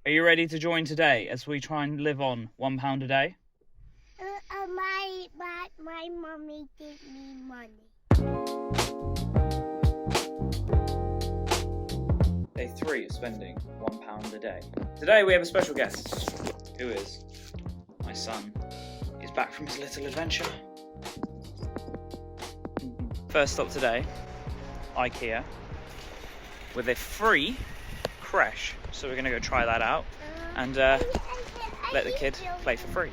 Are you ready to join today as we try and live on £1 a day? My mommy gave me money. Day 3 of spending £1 a day. Today we have a special guest. Who is my son. He's back from his little adventure. First stop today, IKEA, with a free creche. So we're going to go try that out and let the kid play for free.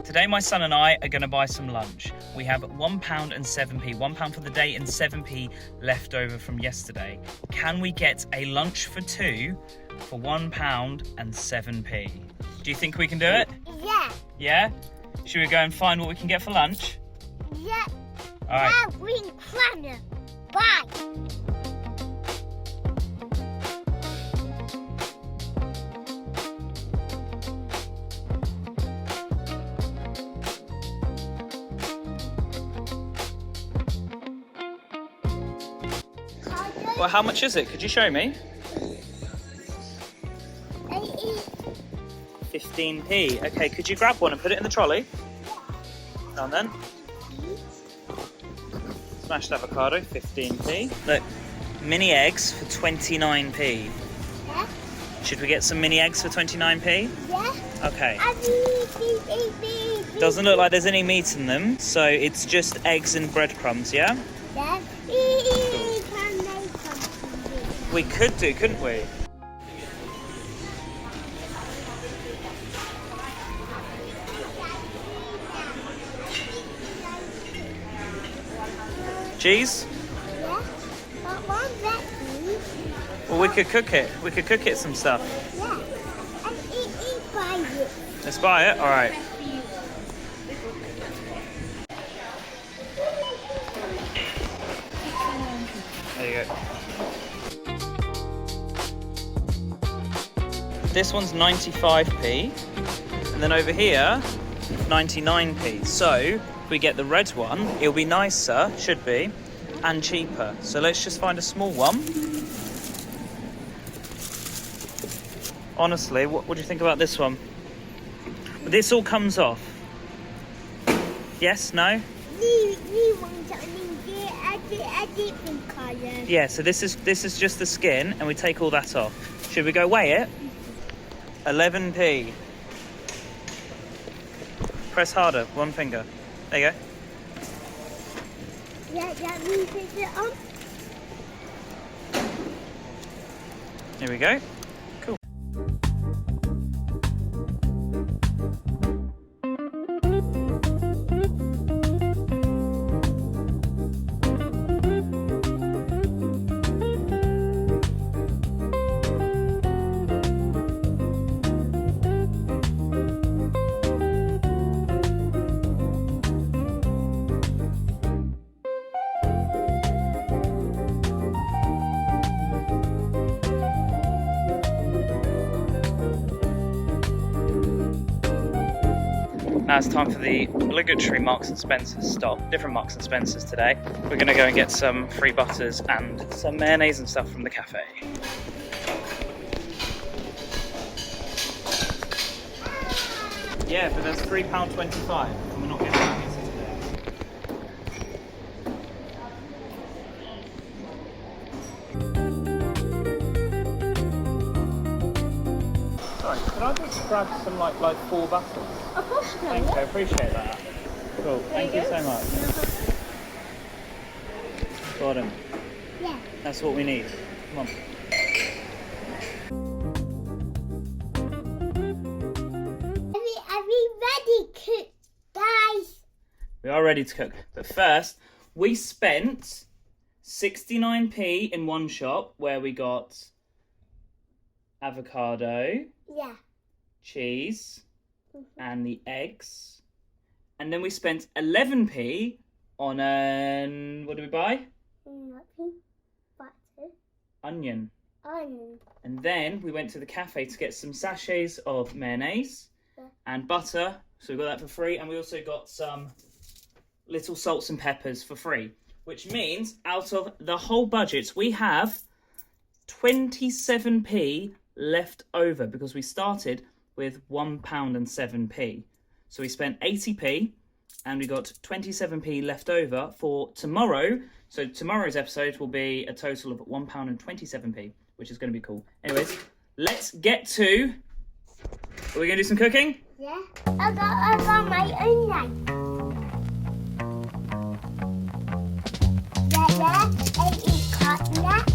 Today my son and I are going to buy some lunch. We have £1 and 7p, £1 for the day and 7p left over from yesterday. Can we get a lunch for two for £1 and 7p? Do you think we can do it? Yeah. Yeah? Should we go and find what we can get for lunch? Yeah. All right. Now green corner. Bye. Well, how much is it? Could you show me? 15p. Okay, could you grab one and put it in the trolley? Down then. Smashed avocado, 15p. Look, mini eggs for 29p. Yeah. Should we get some mini eggs for 29p? Yeah. Okay. Doesn't look like there's any meat in them, so it's just eggs and breadcrumbs, yeah? Yeah. We could do, couldn't we? Cheese? Yeah. But one veggie. Well, we could cook it. We could cook it some stuff. Yeah. And eat by it. Let's buy it? All right. There you go. This one's 95p, and then over here, 99p. So, if we get the red one, it'll be nicer, should be, and cheaper. So let's just find a small one. Honestly, what do you think about this one? This all comes off. Yes? No? We want something a different colour. Yeah, so this is just the skin, and we take all that off. Should we go weigh it? 11p. Press harder, one finger. There you go. Yeah, that means it's on. Here we go. Cool. Now it's time for the obligatory Marks and Spencer's stop. Different Marks and Spencer's today. We're going to go and get some free butters and some mayonnaise and stuff from the cafe. Yeah, but that's £3.25 and we're not getting that pizza today. Sorry, could I just grab some like 4 butters? Of course you can. Thank you, I appreciate that. Cool, thank you so much. Got him. Yeah. That's what we need. Come on. Are we ready, guys? We are ready to cook. But first, we spent 69p in one shop where we got avocado, Yeah. cheese, and the eggs. And then we spent 11p on what did we buy? Nothing. Butter. Onion. Onion. And then we went to the cafe to get some sachets of mayonnaise and butter. So we got that for free. And we also got some little salts and peppers for free, which means out of the whole budget, we have 27p left over because we started with £1.07. So we spent 80p and we got 27p left over for tomorrow. So tomorrow's episode will be a total of £1.27, which is going to be cool. Anyways, let's get to... Are we going to do some cooking? Yeah. I got my own knife. Yeah. I eat coconuts.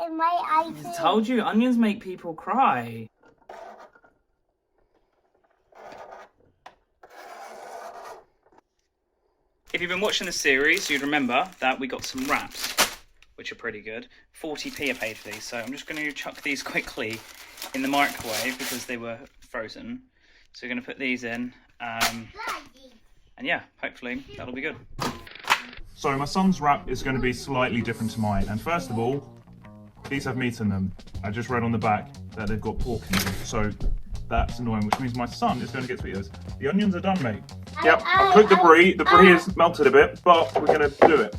In my eye. I told you, onions make people cry. If you've been watching the series, you'd remember that we got some wraps, which are pretty good. 40p I paid for these, so I'm just going to chuck these quickly in the microwave because they were frozen. So we're going to put these in, and yeah, hopefully that'll be good. So my son's wrap is going to be slightly different to mine, and first of all, these have meat in them. I just read on the back that they've got pork in them, so that's annoying, which means my son is going to get to eat those. The onions are done, mate. Yep, I've cooked the brie. The brie is melted a bit, but we're going to do it.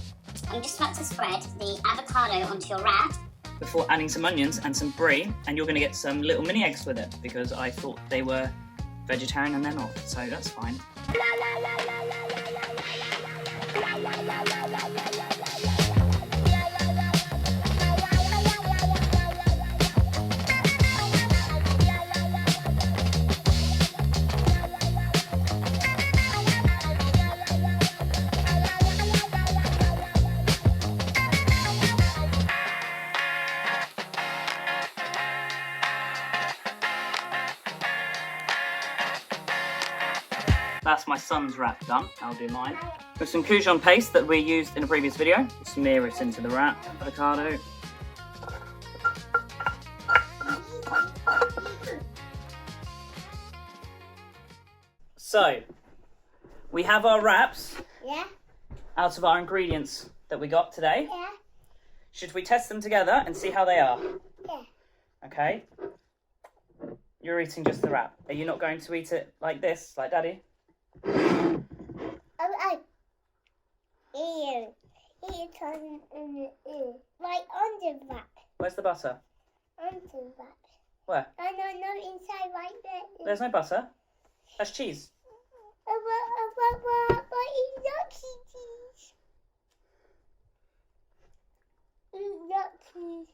You just want to spread the avocado onto your wrap. Before adding some onions and some brie, and you're going to get some little mini eggs with it, because I thought they were vegetarian and they're not, so that's fine. That's my son's wrap done. I'll do mine. With some Kuiz paste that we used in a previous video. Smear it into the wrap. Avocado. So, we have our wraps. Yeah. Out of our ingredients that we got today. Yeah. Should we test them together and see how they are? Yeah. Okay. You're eating just the wrap. Are you not going to eat it like this, like Daddy? Ew. It's on the ear. Like on the back. Where's the butter? On the back. Where? No, inside right there. There's no butter. That's cheese. But it's not cheese. It's not cheese.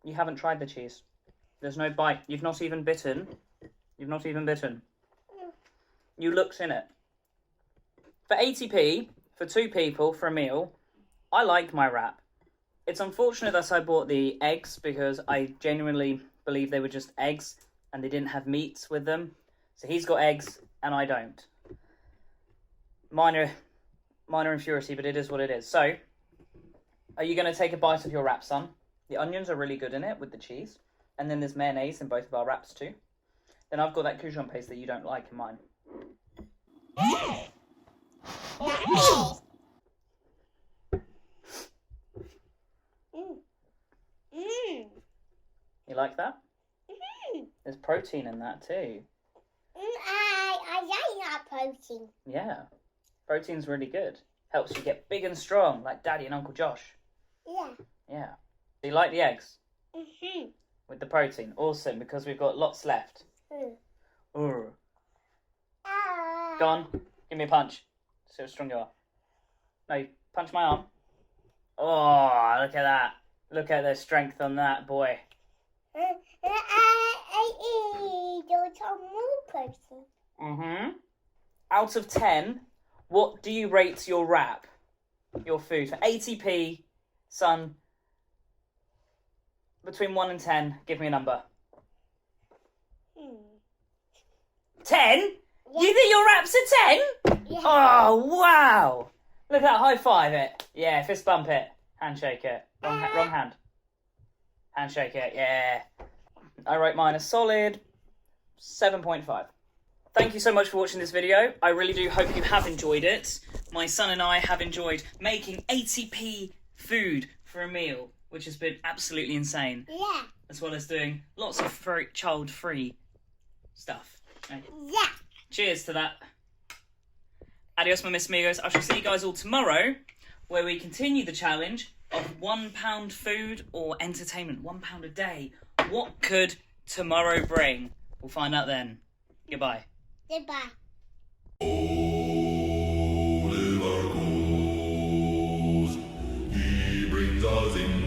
You haven't tried the cheese. There's no bite. You've not even bitten. You've not even bitten. You looked in it. For 80p, for 2 people, for a meal, I like my wrap. It's unfortunate that I bought the eggs because I genuinely believe they were just eggs and they didn't have meat with them. So he's got eggs and I don't. Minor infuriacy, but it is what it is. So, are you going to take a bite of your wrap, son? The onions are really good in it with the cheese. And then there's mayonnaise in both of our wraps too. Then I've got that Kuiz paste that you don't like in mine. You like that? There's protein in that too. I like that protein. Yeah. Protein's really good. Helps you get big and strong like Daddy and Uncle Josh. Yeah. Yeah. Do you like the eggs? Mm-hmm. With the protein. Awesome, because we've got lots left. Ooh. Go on. Give me a punch. See how strong you are. No, punch my arm. Oh, look at that. Look at the strength on that boy. I eat some more protein. Mm-hmm. Out of 10, what do you rate your wrap? Your food? For 80p, son, between 1 and 10, give me a number. 10? Yeah. You think your wrap's a 10? Yeah. Oh, wow. Look at that, high five it. Yeah, fist bump it. Handshake it. Wrong hand. Handshake it, yeah. I rate mine a solid 7.5. Thank you so much for watching this video. I really do hope you have enjoyed it. My son and I have enjoyed making 80p food for a meal, which has been absolutely insane. Yeah. As well as doing lots of child-free stuff. Okay. Yeah. Cheers to that. Adios, my Miss Amigos. I shall see you guys all tomorrow, where we continue the challenge of £1 food or entertainment. £1 a day. What could tomorrow bring? We'll find out then. Goodbye. Goodbye. Oliver goes, he brings us in